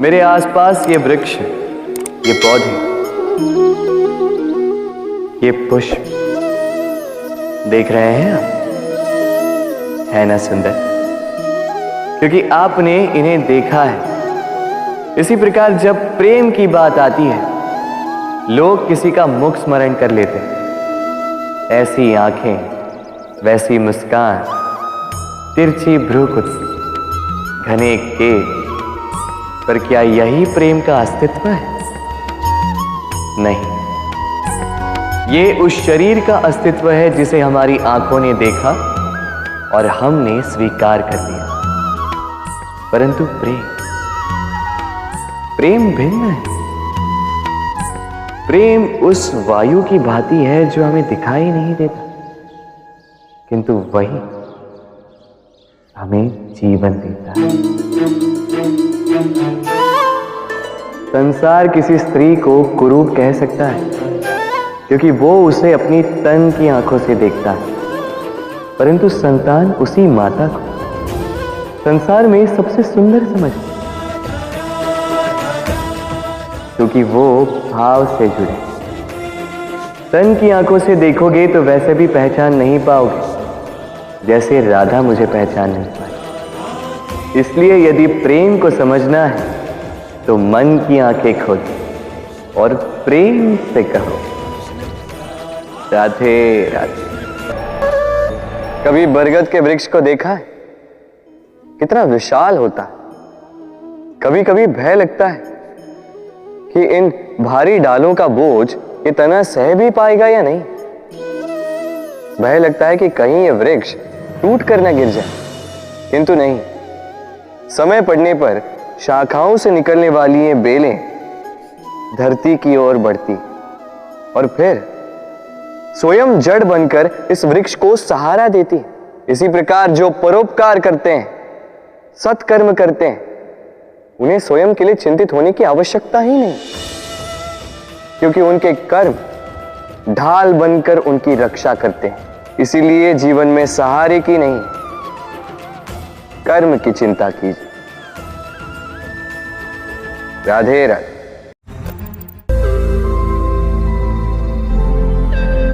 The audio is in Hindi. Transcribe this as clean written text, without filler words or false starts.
मेरे आसपास ये वृक्ष, ये पौधे, ये पुष्प देख रहे हैं आप? है ना सुंदर? क्योंकि आपने इन्हें देखा है। इसी प्रकार जब प्रेम की बात आती है, लोग किसी का मुख स्मरण कर लेते हैं। ऐसी आंखें, वैसी मुस्कान, तिरछी भ्रूकुटी, घने केश, पर क्या यही प्रेम का अस्तित्व है? नहीं, ये उस शरीर का अस्तित्व है जिसे हमारी आंखों ने देखा और हमने स्वीकार कर लिया। परंतु प्रेम भिन्न है। प्रेम उस वायु की भांति है जो हमें दिखाई नहीं देता, किंतु वही हमें जीवन देता है। संसार किसी स्त्री को कुरूप कह सकता है, क्योंकि वो उसे अपनी तन की आंखों से देखता है, परंतु संतान उसी माता को संसार में सबसे सुंदर समझती, क्योंकि वो भाव से जुड़े। तन की आंखों से देखोगे तो वैसे भी पहचान नहीं पाओगे जैसे राधा मुझे पहचान नहीं पाई। इसलिए यदि प्रेम को समझना है तो मन की आंखें खोलो और प्रेम से कहो, राधे राधे। कभी बरगद के वृक्ष को देखा है? कितना विशाल होता है। कभी कभी भय लगता है कि इन भारी डालों का बोझ ये तना सह भी पाएगा या नहीं। भय लगता है कि कहीं ये वृक्ष टूट कर न गिर जाए, किंतु नहीं। समय पड़ने पर शाखाओं से निकलने वाली ये बेलें धरती की ओर बढ़ती और फिर स्वयं जड़ बनकर इस वृक्ष को सहारा देती। इसी प्रकार जो परोपकार करते हैं, सत्कर्म करते हैं, उन्हें स्वयं के लिए चिंतित होने की आवश्यकता ही नहीं, क्योंकि उनके कर्म ढाल बनकर उनकी रक्षा करते हैं। इसीलिए जीवन में सहारे की नहीं, कर्म की चिंता कीजिए। राधे राधे।